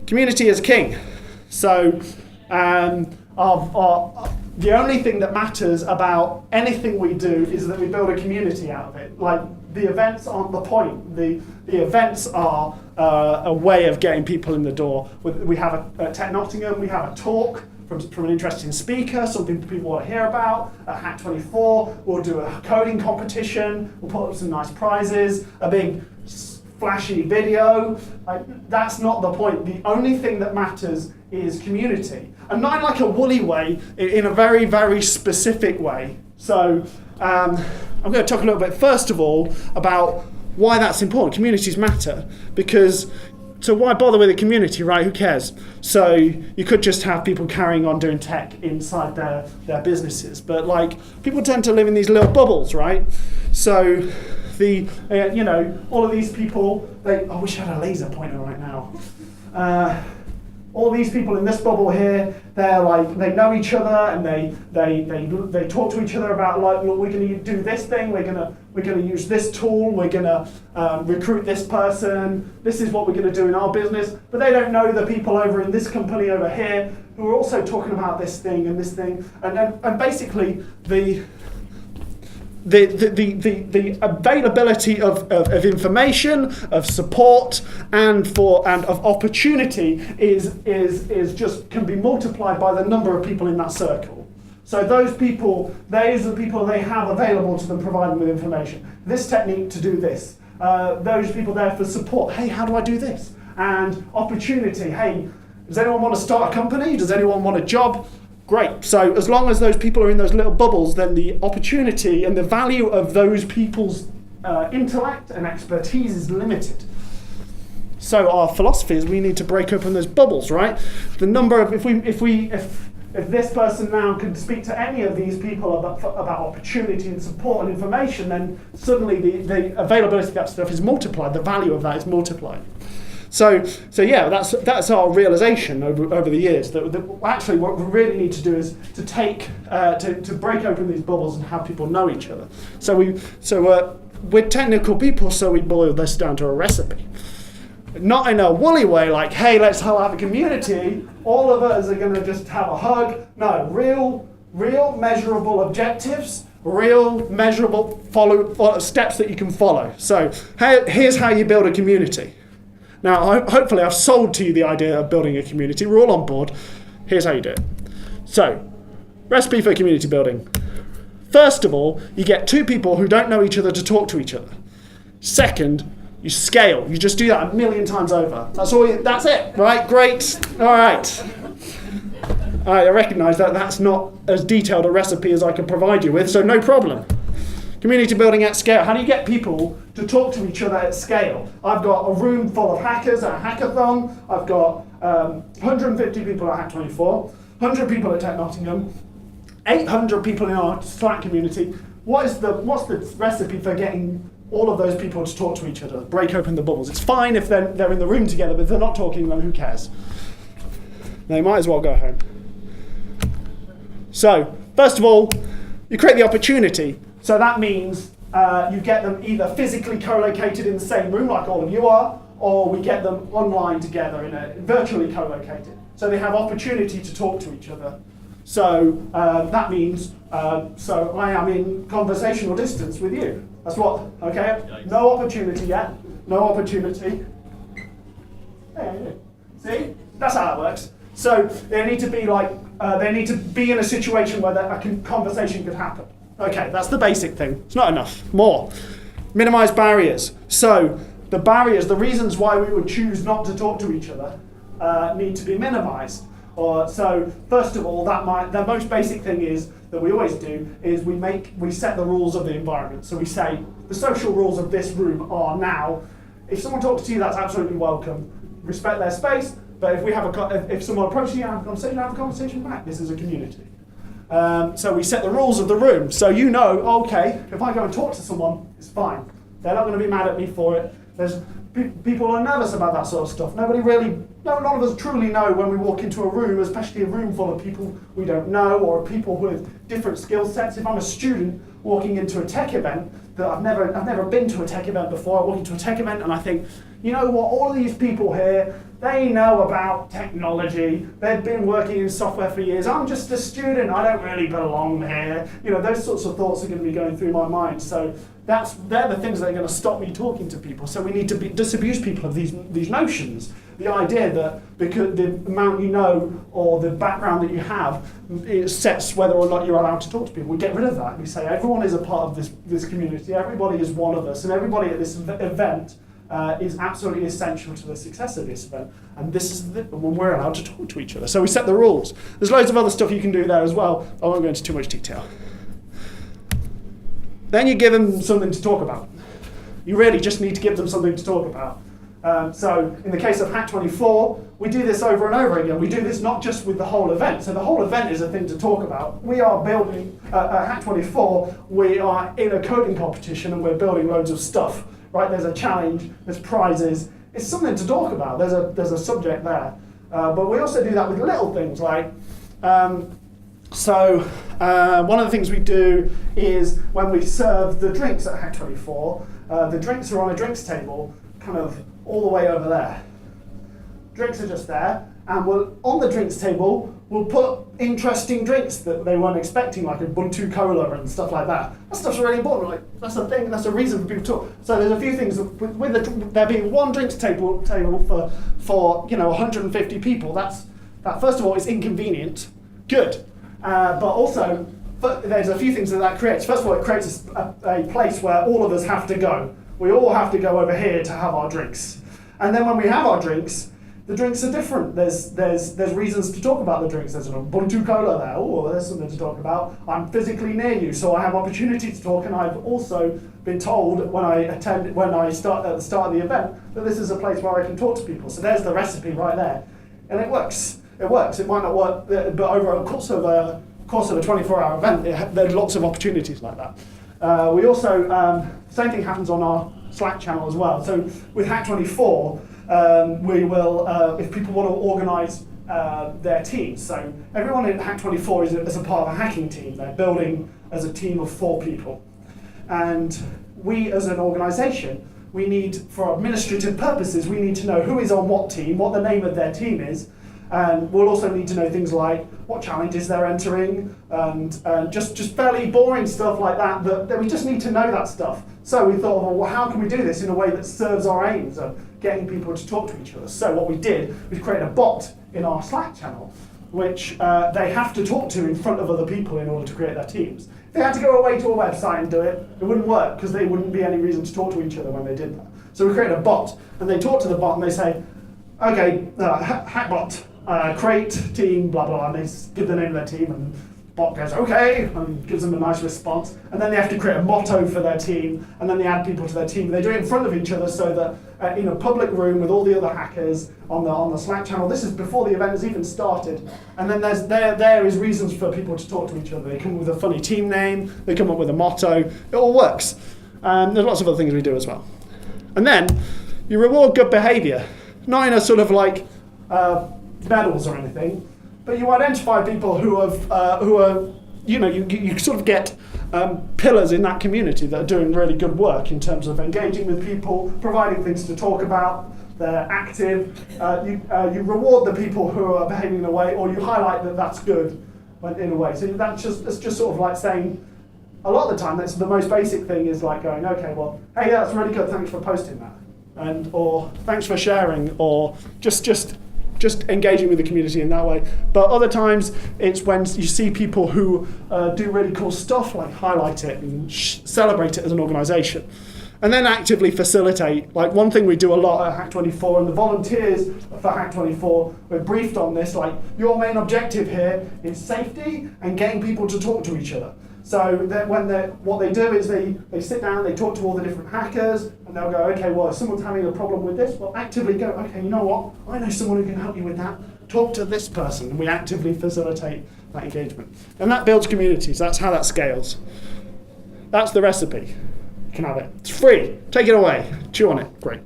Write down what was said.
Community is king. So the only thing that matters about anything we do is that we build a community out of it. Like, the events aren't the point. The events are a way of getting people in the door. We have at Tech Nottingham, we have a talk from an interesting speaker, something people want to hear about. At Hack 24, we'll do a coding competition, we'll put up some nice prizes, a big flashy video. That's not the point. The only thing that matters is community. And not in like a woolly way, in a very, very specific way. So I'm going to talk a little bit, first of all, about why that's important. Communities matter, because so why bother with a community, right? Who cares? So you could just have people carrying on doing tech inside their businesses, but like, people tend to live in these little bubbles, right? So all of these people, I wish I had a laser pointer right now. All these people in this bubble here, they know each other, and they talk to each other about, like, look, we're going to do this thing, we're going to use this tool, we're going to recruit this person, this is what we're going to do in our business. But they don't know the people over in this company over here who are also talking about this thing and this thing, and basically the availability of information, of support, and of opportunity is just can be multiplied by the number of people in that circle. So those are the people they have available to them, provide them with information. This technique to do this. Those people there for support. Hey, how do I do this? And opportunity. Hey, does anyone want to start a company? Does anyone want a job? Great. So as long as those people are in those little bubbles, then the opportunity and the value of those people's intellect and expertise is limited. So our philosophy is we need to break open those bubbles, right? The number of if this person now can speak to any of these people about opportunity and support and information, then suddenly the availability of that stuff is multiplied. The value of that is multiplied. So yeah, that's our realization over the years. That actually what we really need to do is to to break open these bubbles and have people know each other. So we're technical people, so we boil this down to a recipe. Not in a woolly way, like, hey, let's have a community. All of us are going to just have a hug. No, real measurable objectives. Real measurable steps that you can follow. So here's how you build a community. Now, hopefully I've sold to you the idea of building a community. We're all on board. Here's how you do it. So, recipe for community building. First of all, you get two people who don't know each other to talk to each other. Second, you scale. You just do that a million times over. That's it, right? Great. All right. I recognise that that's not as detailed a recipe as I can provide you with, so no problem. Community building at scale. How do you get people to talk to each other at scale? I've got a room full of hackers at a hackathon. I've got 150 people at Hack 24, 100 people at Tech Nottingham, 800 people in our Slack community. What's the recipe for getting all of those people to talk to each other? Break open the bubbles. It's fine if they're in the room together, but if they're not talking, then who cares? They might as well go home. So, first of all, you create the opportunity. So that means you get them either physically co-located in the same room, like all of you are, or we get them online together virtually co-located. So they have opportunity to talk to each other. So that means, so I am in conversational distance with you. That's what, okay? No opportunity yet. No opportunity. See? That's how it works. So they need to be in a situation where a conversation could happen. Okay, that's the basic thing. It's not enough. More. Minimize barriers. So the reasons why we would choose not to talk to each other need to be minimized. So first of all, the most basic thing is that we always do is we set the rules of the environment. So we say the social rules of this room are now, if someone talks to you, that's absolutely welcome. Respect their space. But if someone approaches you and have a conversation back. This is a community. So we set the rules of the room. So you know, okay, if I go and talk to someone, it's fine. They're not going to be mad at me for it. People are nervous about that sort of stuff. None of us truly know when we walk into a room, especially a room full of people we don't know or people with different skill sets. If I'm a student walking into a tech event that I've never been to a tech event before, I walk into a tech event and I think, you know what, all of these people here, They know about technology. They've been working in software for years. I'm just a student. I don't really belong here. Those sorts of thoughts are going to be going through my mind. So they're the things that are going to stop me talking to people. So we need to disabuse people of these notions. The idea that because the amount you know or the background that you have, it sets whether or not you're allowed to talk to people. We get rid of that. We say everyone is a part of this community. Everybody is one of us, and everybody at this event is absolutely essential to the success of this event. And this is when we're allowed to talk to each other. So we set the rules. There's loads of other stuff you can do there as well. I won't go into too much detail. Then you give them something to talk about. You really just need to give them something to talk about. So in the case of Hack 24, we do this over and over again. We do this not just with the whole event. So the whole event is a thing to talk about. We are building, at Hack 24, we are in a coding competition and we're building loads of stuff. Right? There's a challenge, there's prizes. It's something to talk about. There's a subject there. But we also do that with little things like, one of the things we do is when we serve the drinks at Hack 24, the drinks are on a drinks table, kind of all the way over there. Drinks are just there, and on the drinks table, we'll put interesting drinks that they weren't expecting, like Ubuntu Cola and stuff like that. That stuff's really important. Like that's a thing. That's a reason for people to talk. So there's a few things with there being one drinks table for 150 people. That first of all is inconvenient. Good, but also there's a few things that creates. First of all, it creates a place where all of us have to go. We all have to go over here to have our drinks, and then when we have our drinks. The drinks are different. There's reasons to talk about the drinks. There's an Ubuntu Cola there. Oh, there's something to talk about. I'm physically near you, so I have opportunity to talk. And I've also been told when I start at the start of the event that this is a place where I can talk to people. So there's the recipe right there, and it works. It works. It might not work, but over a course of a 24-hour event, there's lots of opportunities like that. We also same thing happens on our Slack channel as well. So with Hack 24. We will, if people want to organise their teams. So everyone in Hack 24 is a part of a hacking team. They're building as a team of 4 people. And we as an organisation, we need, for administrative purposes, we need to know who is on what team, what the name of their team is. And we'll also need to know things like what challenges they're entering, and just fairly boring stuff like that we just need to know that stuff. So we thought, well, how can we do this in a way that serves our aims of getting people to talk to each other? So what we did was create a bot in our Slack channel, which they have to talk to in front of other people in order to create their teams. If they had to go away to a website and do it, it wouldn't work because there wouldn't be any reason to talk to each other when they did that. So we created a bot, and they talk to the bot and they say, okay, Hackbot, create team, blah, blah, and they give the name of their team, and bot goes, okay, and gives them a nice response. And then they have to create a motto for their team, and then they add people to their team. They do it in front of each other so that in a public room with all the other hackers on the Slack channel. This is before the event has even started. And then there is reasons for people to talk to each other. They come up with a funny team name, they come up with a motto, it all works. There's lots of other things we do as well. And then you reward good behavior, not in a sort of like medals or anything, but you identify people who are, you sort of get pillars in that community that are doing really good work in terms of engaging with people, providing things to talk about, they're active. You reward the people who are behaving in a way, or you highlight that that's good in a way. So that's just sort of like saying, a lot of the time, that's the most basic thing is like going, okay, well, hey, that's really good, thanks for posting that. Or thanks for sharing, or just engaging with the community in that way. But other times, it's when you see people who do really cool stuff, like highlight it and celebrate it as an organisation. And then actively facilitate. Like one thing we do a lot at Hack 24, and the volunteers for Hack 24, we're briefed on this, like your main objective here is safety and getting people to talk to each other. So what they do is they sit down, they talk to all the different hackers, and they'll go, okay, well, if someone's having a problem with this, well, actively go, okay, you know what? I know someone who can help you with that. Talk to this person, and we actively facilitate that engagement. And that builds communities. That's how that scales. That's the recipe. You can have it. It's free. Take it away. Chew on it. Great.